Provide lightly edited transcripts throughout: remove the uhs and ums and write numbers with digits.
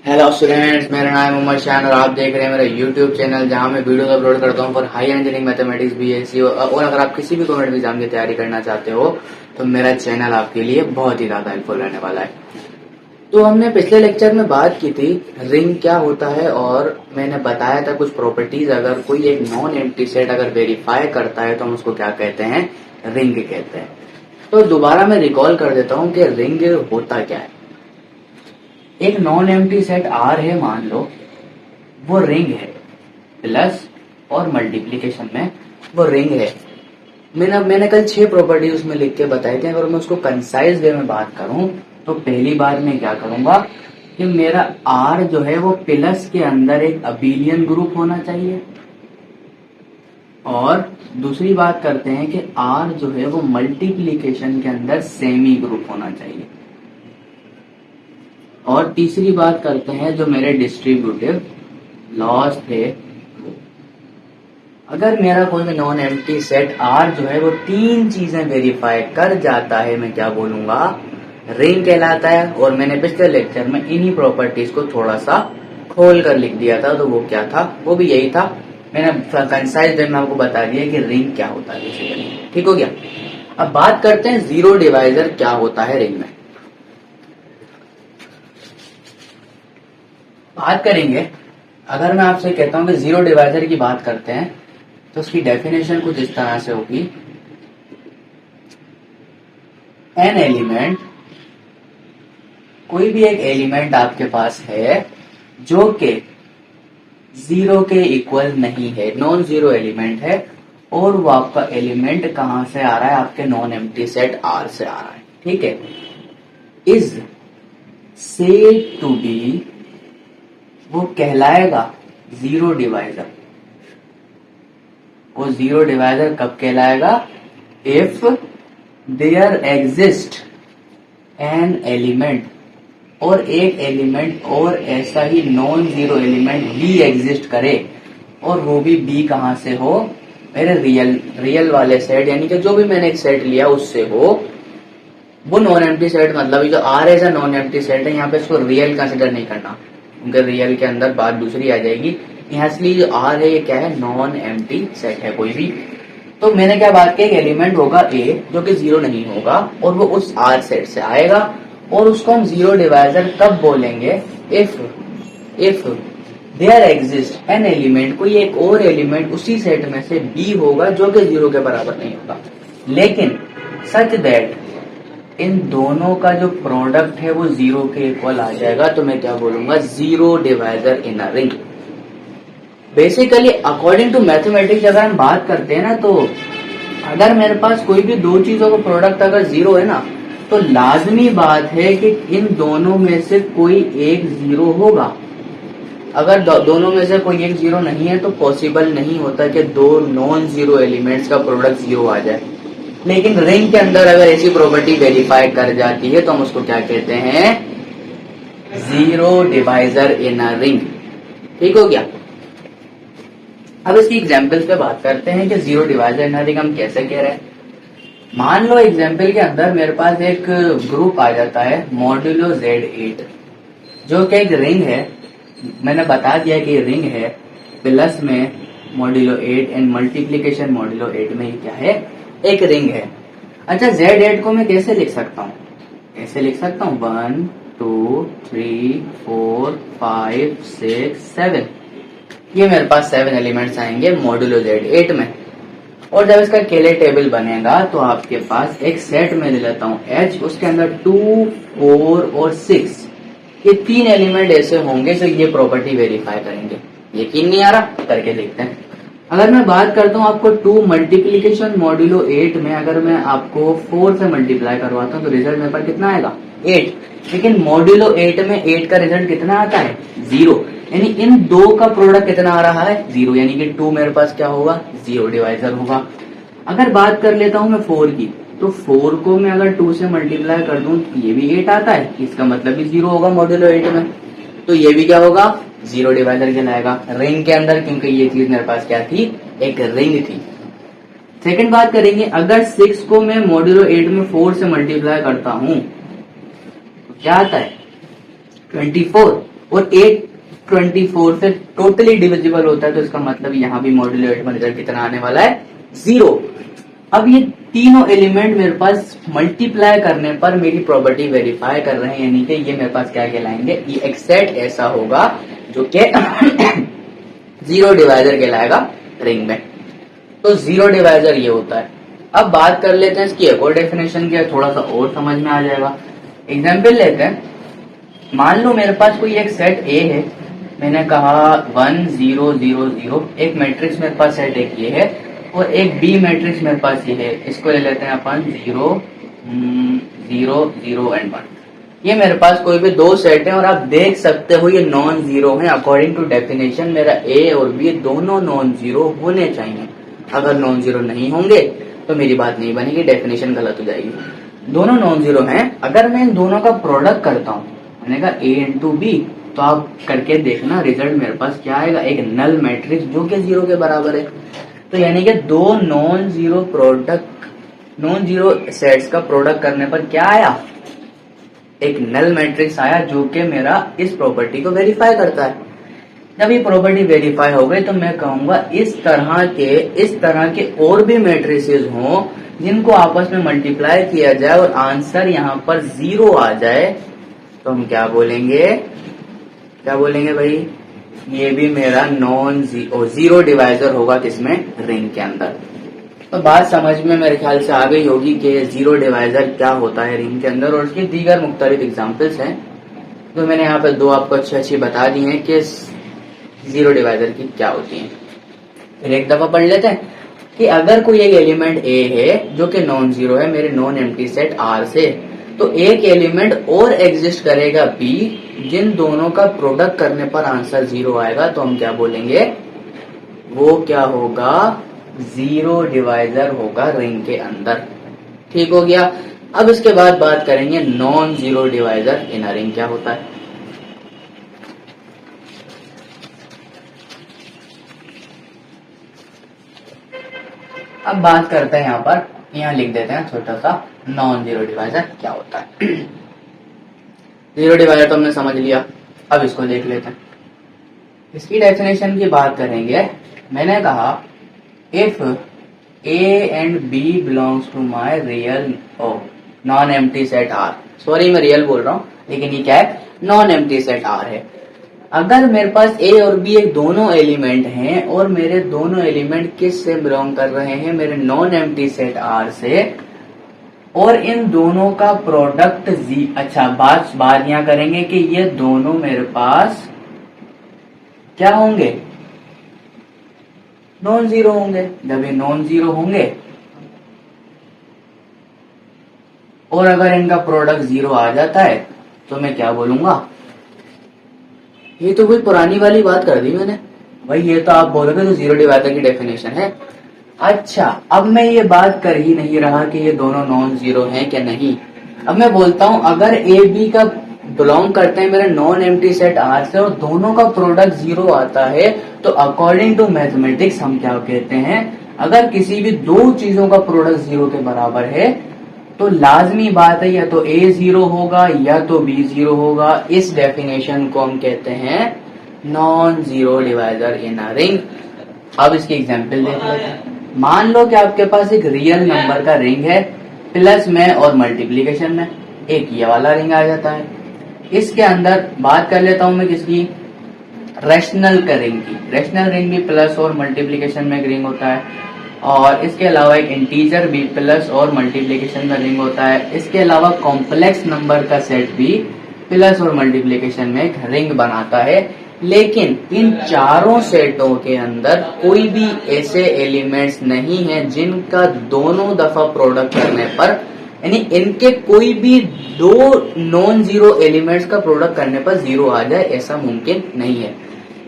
Hello students, मेरा नाम है मोहम्मद शान और आप देख रहे हैं मेरा यूट्यूब चैनल जहां मैं वीडियोस अपलोड करता हूं for high engineering mathematics BSc. और अगर आप किसी भी गवर्नमेंट एग्जाम की तैयारी करना चाहते हो तो मेरा चैनल आपके लिए बहुत ही ज्यादा हेल्पफुल रहने वाला है। तो हमने पिछले लेक्चर में बात की थी रिंग क्या होता है और मैंने बताया था कुछ प्रॉपर्टीज। अगर कोई एक नॉन एम्प्टी सेट अगर वेरीफाई करता है तो हम उसको क्या कहते हैं, रिंग कहते हैं। तो दोबारा मैं रिकॉल कर देता हूँ कि रिंग होता क्या है। एक नॉन एम्प्टी सेट आर है, मान लो वो रिंग है, प्लस और मल्टीप्लीकेशन में वो रिंग है। मैंने कल 6 प्रॉपर्टी उसमें लिख के बताई थी। अगर मैं उसको कंसाइज वे में बात करूं तो पहली बार मैं क्या करूंगा कि मेरा आर जो है वो प्लस के अंदर एक अबिलियन ग्रुप होना चाहिए, और दूसरी बात करते हैं कि आर जो है वो मल्टीप्लीकेशन के अंदर सेमी ग्रुप होना चाहिए, और तीसरी बात करते हैं जो मेरे डिस्ट्रीब्यूटिव लॉस थे। अगर मेरा कोई भी नॉन एम्प्टी सेट आर जो है वो 3 चीजें वेरीफाई कर जाता है, मैं क्या बोलूंगा, रिंग कहलाता है। और मैंने पिछले लेक्चर में इन्हीं प्रॉपर्टीज को थोड़ा सा खोल कर लिख दिया था, तो वो क्या था, वो भी यही था। मैंने कंसाइज वे में आपको बता दिया कि रिंग क्या होता है बेसिकली। ठीक हो गया। अब बात करते हैं जीरो डिवाइजर क्या होता है रिंग में। बात करेंगे, अगर मैं आपसे कहता हूं कि जीरो डिवाइजर की बात करते हैं तो उसकी डेफिनेशन कुछ इस तरह से होगी। एन एलिमेंट, कोई भी एक एलिमेंट आपके पास है जो कि जीरो के इक्वल नहीं है, नॉन जीरो एलिमेंट है, और वो आपका एलिमेंट कहां से आ रहा है, आपके नॉन एम्प्टी सेट आर से आ रहा है। ठीक है, इज सेड टू बी, वो कहलाएगा जीरो डिवाइजर। वो जीरो डिवाइजर कब कहलाएगा, if there exist an element, और एक एलिमेंट और ऐसा ही non zero element B exist करे, और वो भी बी कहां से हो, मेरे रियल वाले सेट, यानी कि जो भी मैंने एक सेट लिया उससे हो। वो नॉन एम्प्टी सेट मतलब जो R as a non empty set है, यहाँ पे इसको रियल कंसिडर नहीं करना, क्योंकि रियल के अंदर बात दूसरी आ जाएगी। यहाँ इसलिए जो आर है ये क्या है, नॉन एम्प्टी सेट है कोई भी। तो मैंने क्या बात की, एक एलिमेंट होगा ए जो कि जीरो नहीं होगा और वो उस आर सेट से आएगा, और उसको हम जीरो डिवाइजर कब बोलेंगे, if there exist an element, कोई एक और एलिमेंट उसी सेट में से बी होगा जो कि जीरो के बराबर नहीं होगा, लेकिन सच दैट इन दोनों का जो प्रोडक्ट है वो जीरो के इक्वल आ जाएगा, तो मैं क्या बोलूंगा, zero divisor in a ring. Basically according to mathematics अगर हम बात करते हैं ना, तो अगर मेरे पास कोई भी दो चीजों का प्रोडक्ट अगर जीरो है ना, तो लाजमी बात है कि इन दोनों में से कोई एक जीरो होगा। अगर दोनों में से कोई एक जीरो नहीं है तो पॉसिबल नहीं होता कि दो नॉन जीरो एलिमेंट्स का प्रोडक्ट जीरो आ जाए। लेकिन रिंग के अंदर अगर ऐसी प्रॉपर्टी वेरीफाई कर जाती है तो हम उसको क्या कहते हैं, zero divisor in a ring. ठीक हो गया। अब इसकी एग्जांपल्स पे बात करते हैं कि zero divisor in a ring हम कैसे कह रहे हैं। मान लो एग्जांपल के अंदर मेरे पास एक ग्रुप आ जाता है मॉड्यूलो Z8, जो कि एक रिंग है। मैंने बता दिया कि रिंग है, प्लस में मॉड्यूलो 8 एंड मल्टीप्लीकेशन मॉड्यूलो 8 में क्या है, एक रिंग है। अच्छा, Z8 को मैं कैसे लिख सकता हूँ, ऐसे लिख सकता हूँ 1 2 3 4 5 6 7, ये मेरे पास 7 एलिमेंट्स आएंगे मॉड्यूलो Z8 में। और जब इसका केले टेबल बनेगा तो आपके पास एक सेट में ले लेता हूँ H, उसके अंदर 2 4 और 6, ये 3 एलिमेंट ऐसे होंगे जो ये प्रॉपर्टी वेरीफाई करेंगे। यकीन नहीं आ रहा, करके देखते हैं। अगर मैं बात करता हूँ आपको 2 मल्टीप्लीकेशन मॉड्यूलो 8 में, अगर मैं आपको 4 से मल्टीप्लाई करवाता हूँ तो रिजल्ट मेरे पास कितना आएगा, 8। लेकिन मॉड्यूलो 8 में 8 का रिजल्ट कितना आता है, 0। यानी इन दो का प्रोडक्ट कितना आ रहा है, 0, यानी कि 2 मेरे पास क्या होगा, जीरो डिवाइजर होगा। अगर बात कर लेता हूँ मैं 4 की, तो 4 को मैं अगर 2 से मल्टीप्लाई कर दूं तो ये भी 8 आता है, इसका मतलब भी 0 होगा मॉड्यूलो 8 में, तो ये भी क्या होगा, जीरो डिवाइजर कहलाएगा रिंग के अंदर, क्योंकि ये चीज मेरे पास क्या थी, एक रिंग थी। सेकंड बात करेंगे, अगर 6 को मैं मॉड्यूलो 8 में 4 से मल्टीप्लाई करता हूं तो क्या आता है, 24। और 824 से टोटली डिविजिबल होता है, तो इसका मतलब यहाँ भी मॉड्यूलो 8 में रिजल्ट कितना आने वाला है, 0। अब ये तीनों एलिमेंट मेरे पास मल्टीप्लाई करने पर मेरी प्रॉपर्टी वेरीफाई कर रहे हैं, यानी कि ये मेरे पास क्या कहलाएंगे, ये एक सेट ऐसा होगा जो कि जीरो डिवाइजर कहलाएगा रिंग में। तो जीरो डिवाइजर ये होता है। अब बात कर लेते हैं इसकी एक और डेफिनेशन की, थोड़ा सा और समझ में आ जाएगा। एग्जाम्पल लेते हैं, मान लो मेरे पास कोई एक सेट ए है, मैंने कहा 1 0 0 0, एक मैट्रिक्स मेरे पास सेट एक ये है और एक बी मैट्रिक्स मेरे पास ये है, इसको ले लेते हैं अपन 0 0 0 एंड 1। ये मेरे पास कोई भी दो सेट है और आप देख सकते हो ये नॉन जीरो है। अकॉर्डिंग टू डेफिनेशन मेरा ए और बी दोनों नॉन जीरो होने चाहिए। अगर नॉन जीरो नहीं होंगे तो मेरी बात नहीं बनेगी, डेफिनेशन गलत हो जाएगी। दोनों नॉन जीरो हैं। अगर मैं इन दोनों का प्रोडक्ट करता हूँ, मैंने कहा ए इंटू बी, तो आप करके देखना रिजल्ट मेरे पास क्या आएगा, एक नल मैट्रिक्स जो कि जीरो के बराबर है। तो यानी कि दो नॉन जीरो सेट्स का प्रोडक्ट करने पर क्या आया, एक नल मैट्रिक्स आया जो कि मेरा इस प्रॉपर्टी को वेरीफाई करता है। जब ये प्रॉपर्टी वेरीफाई हो गई तो मैं कहूंगा इस तरह के और भी मैट्रिसेस हों जिनको आपस में मल्टीप्लाई किया जाए और आंसर यहाँ पर जीरो आ जाए, तो हम क्या बोलेंगे भाई, ये भी मेरा नॉन जीरो डिवाइजर होगा किसमें, रिंग के अंदर। तो बात समझ में मेरे ख्याल से आ गई होगी कि जीरो डिवाइजर क्या होता है रिंग के अंदर, और उसकी दीगर मुख्तलिफ एग्जाम्पल्स हैं तो मैंने यहाँ पे दो आपको अच्छी बता दी हैं कि जीरो डिवाइजर की क्या होती है। फिर एक दफा पढ़ लेते हैं कि अगर कोई एक एलिमेंट ए है जो कि नॉन जीरो है मेरे नॉन एम्प्टी सेट आर से, तो एक एलिमेंट और एग्जिस्ट करेगा बी जिन दोनों का प्रोडक्ट करने पर आंसर जीरो आएगा, तो हम क्या बोलेंगे, वो क्या होगा, जीरो डिवाइजर होगा रिंग के अंदर। ठीक हो गया। अब इसके बाद बात करेंगे non zero divisor in a ring क्या होता है। अब बात करते हैं यहाँ पर, यहाँ लिख देते हैं छोटा सा, नॉन जीरो डिवाइजर क्या होता है। जीरो डिवाइजर तो हमने समझ लिया, अब इसको देख लेते हैं। इसकी डेफिनेशन की बात करेंगे। मैंने कहा if A and B belongs to my real non empty set R, sorry मैं रियल बोल रहा हूँ लेकिन ये क्या है, नॉन एम्प्टी सेट आर है। अगर मेरे पास ए और बी एक दोनों एलिमेंट हैं और मेरे दोनों एलिमेंट किस से बिलोंग कर रहे हैं, मेरे नॉन एम्प्टी सेट आर से, और इन दोनों का प्रोडक्ट अच्छा बात यहाँ करेंगे कि ये दोनों मेरे पास क्या होंगे, नॉन जीरो होंगे। जब ये नॉन जीरो होंगे और अगर इनका प्रोडक्ट जीरो आ जाता है तो मैं क्या बोलूंगा, ये तो कोई पुरानी वाली बात कर दी मैंने भाई, ये तो आप बोलोगे तो जीरो डिवाइजर की डेफिनेशन है। अच्छा, अब मैं ये बात कर ही नहीं रहा कि ये दोनों नॉन जीरो हैं क्या नहीं। अब मैं बोलता हूं अगर ए बी का बिलोंग करते हैं मेरे नॉन एम्प्टी सेट आर से और दोनों का प्रोडक्ट जीरो आता है, तो अकॉर्डिंग टू मैथमेटिक्स हम क्या कहते हैं, अगर किसी भी दो चीजों का प्रोडक्ट जीरो के बराबर है तो लाजमी बात है या तो ए जीरो होगा या तो बी जीरो होगा। इस डेफिनेशन को हम कहते हैं non zero divisor in a ring. अब इसकी एग्जांपल देख लेते हैं। मान लो कि आपके पास एक रियल नंबर का रिंग है, प्लस में और मल्टीप्लीकेशन में एक ये वाला रिंग आ जाता है। इसके अंदर बात कर लेता हूं मैं किसकी, रैशनल का रिंग की। रैशनल रिंग भी प्लस और मल्टीप्लीकेशन में एक रिंग होता है, और इसके अलावा एक इंटीजर भी प्लस और मल्टीप्लीकेशन में रिंग होता है। इसके अलावा कॉम्प्लेक्स नंबर का सेट भी प्लस और मल्टीप्लीकेशन में एक रिंग बनाता है। लेकिन इन चारों सेटों के अंदर कोई भी ऐसे एलिमेंट्स नहीं है जिनका दोनों दफा प्रोडक्ट करने पर, यानी इनके कोई भी दो नॉन जीरो एलिमेंट्स का प्रोडक्ट करने पर जीरो आ जाए, ऐसा मुमकिन नहीं है।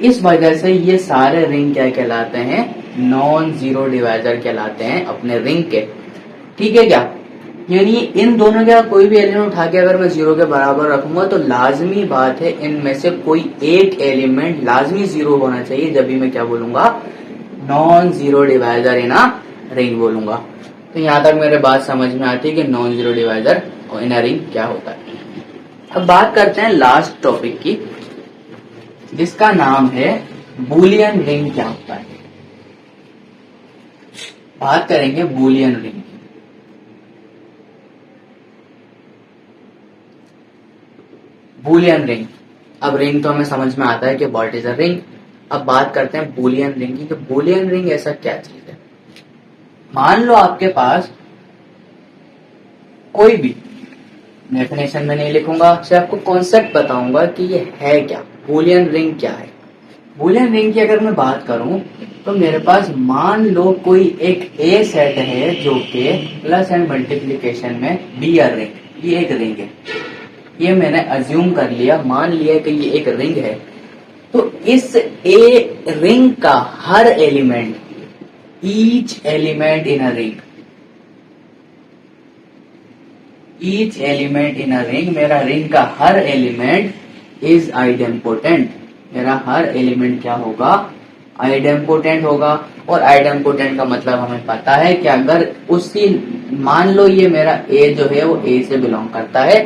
इस वजह से ये सारे रिंग क्या कहलाते हैं, नॉन जीरो डिवाइजर कहलाते हैं अपने रिंग के। ठीक है क्या, यानी इन दोनों का कोई भी एलिमेंट उठा के अगर मैं जीरो के बराबर रखूंगा तो लाजमी बात है इनमें से कोई एक एलिमेंट लाजमी जीरो होना चाहिए, जब भी मैं क्या बोलूंगा, non zero divisor in a ring बोलूंगा। तो यहां तक मेरे बात समझ में आती है कि non zero divisor in a ring क्या होता है। अब बात करते हैं लास्ट टॉपिक की, जिसका नाम है बूलियन रिंग क्या होता है। बात करेंगे बूलियन रिंग। बूलियन रिंग, अब रिंग तो हमें समझ में आता है कि व्हाट इज अ रिंग। अब बात करते हैं बूलियन रिंग की, कि बूलियन रिंग ऐसा क्या चीज है। मान लो आपके पास कोई भी, डेफिनेशन में नहीं लिखूंगा, सिर्फ आपको कॉन्सेप्ट बताऊंगा कि ये है क्या, बूलियन रिंग क्या है। बूलियन रिंग की अगर मैं बात करूं तो मेरे पास मान लो कोई एक ए सेट है जो कि प्लस एंड मल्टीप्लीकेशन में बी आर रिंग, ये एक रिंग है। ये मैंने अज्यूम कर लिया, मान लिया कि ये एक रिंग है। तो इस ए रिंग का हर element, each element in a ring, each element in a ring, मेरा रिंग का हर एलिमेंट इज आइडेम्पोटेंट। मेरा हर एलिमेंट क्या होगा, आइडेम्पोटेंट होगा। और आइडेम्पोटेंट का मतलब हमें पता है कि अगर उसी, मान लो ये मेरा ए जो है वो ए से बिलोंग करता है,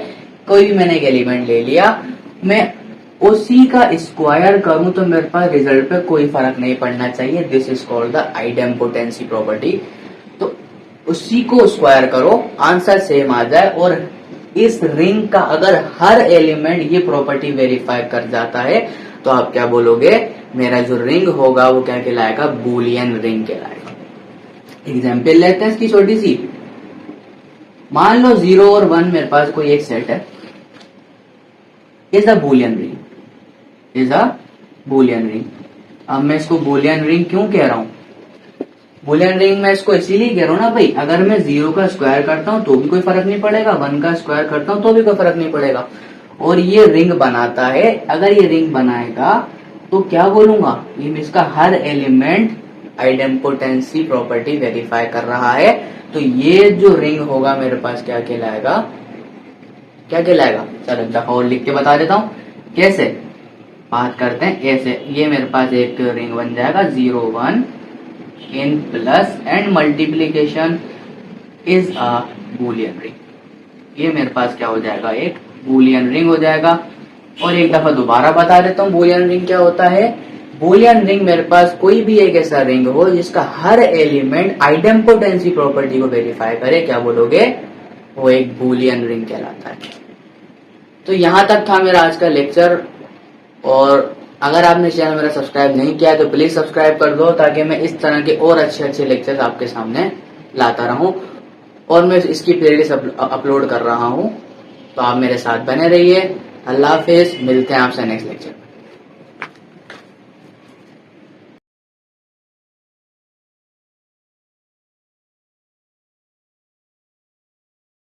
कोई भी मैंने एक एलिमेंट ले लिया, मैं उसी का स्क्वायर करूं तो मेरे पास रिजल्ट पे कोई फर्क नहीं पड़ना चाहिए। This is called the idempotency property. तो उसी को स्क्वायर करो, आंसर सेम आ जाए। और इस रिंग का अगर हर एलिमेंट ये प्रॉपर्टी वेरीफाई कर जाता है तो आप क्या बोलोगे, मेरा जो रिंग होगा वो क्या कहलाएगा, बूलियन रिंग कहलाएगा। एग्जाम्पल लेते हैं इसकी छोटी सी। मान लो 0 और 1 मेरे पास कोई एक सेट है, is a Boolean ring, is a Boolean ring. अब मैं इसको बूलियन रिंग क्यों कह रहा हूं, बूलियन रिंग में इसको इसीलिए कह रहा हूं ना भाई, अगर मैं 0 का स्क्वायर करता हूं तो भी कोई फर्क नहीं पड़ेगा, 1 का स्क्वायर करता हूं तो भी कोई फर्क नहीं पड़ेगा। और ये रिंग बनाता है, अगर ये रिंग बनाएगा तो क्या बोलूंगा, ये इसका हर एलिमेंट आइडेम्पोटेंसी प्रॉपर्टी वेरीफाई कर रहा है। तो ये जो रिंग होगा मेरे पास क्या कहलाएगा, क्या कहलाएगा। चलो एक दफा और लिख के बता देता हूं कैसे। बात करते हैं ऐसे, ये मेरे पास एक रिंग बन जाएगा 0 1 in plus and multiplication is a Boolean ring. ये मेरे पास क्या हो जाएगा, एक बूलियन रिंग हो जाएगा। और एक दफा दोबारा बता देता हूँ बूलियन रिंग क्या होता है। बूलियन रिंग मेरे पास कोई भी एक ऐसा रिंग हो जिसका हर एलिमेंट आइडेम्पोटेंसी प्रॉपर्टी को वेरीफाई करे, क्या बोलोगे, वो एक बूलियन रिंग कहलाता है। तो यहां तक था मेरा आज का लेक्चर। और अगर आपने चैनल मेरा सब्सक्राइब नहीं किया तो प्लीज सब्सक्राइब कर दो, ताकि मैं इस तरह के और अच्छे अच्छे लेक्चर्स आपके सामने लाता रहूं। और मैं इसकी प्लेलिस्ट अपलोड कर रहा हूं, तो आप मेरे साथ बने रहिए। अल्लाह हाफिज, मिलते हैं आपसे नेक्स्ट लेक्चर में।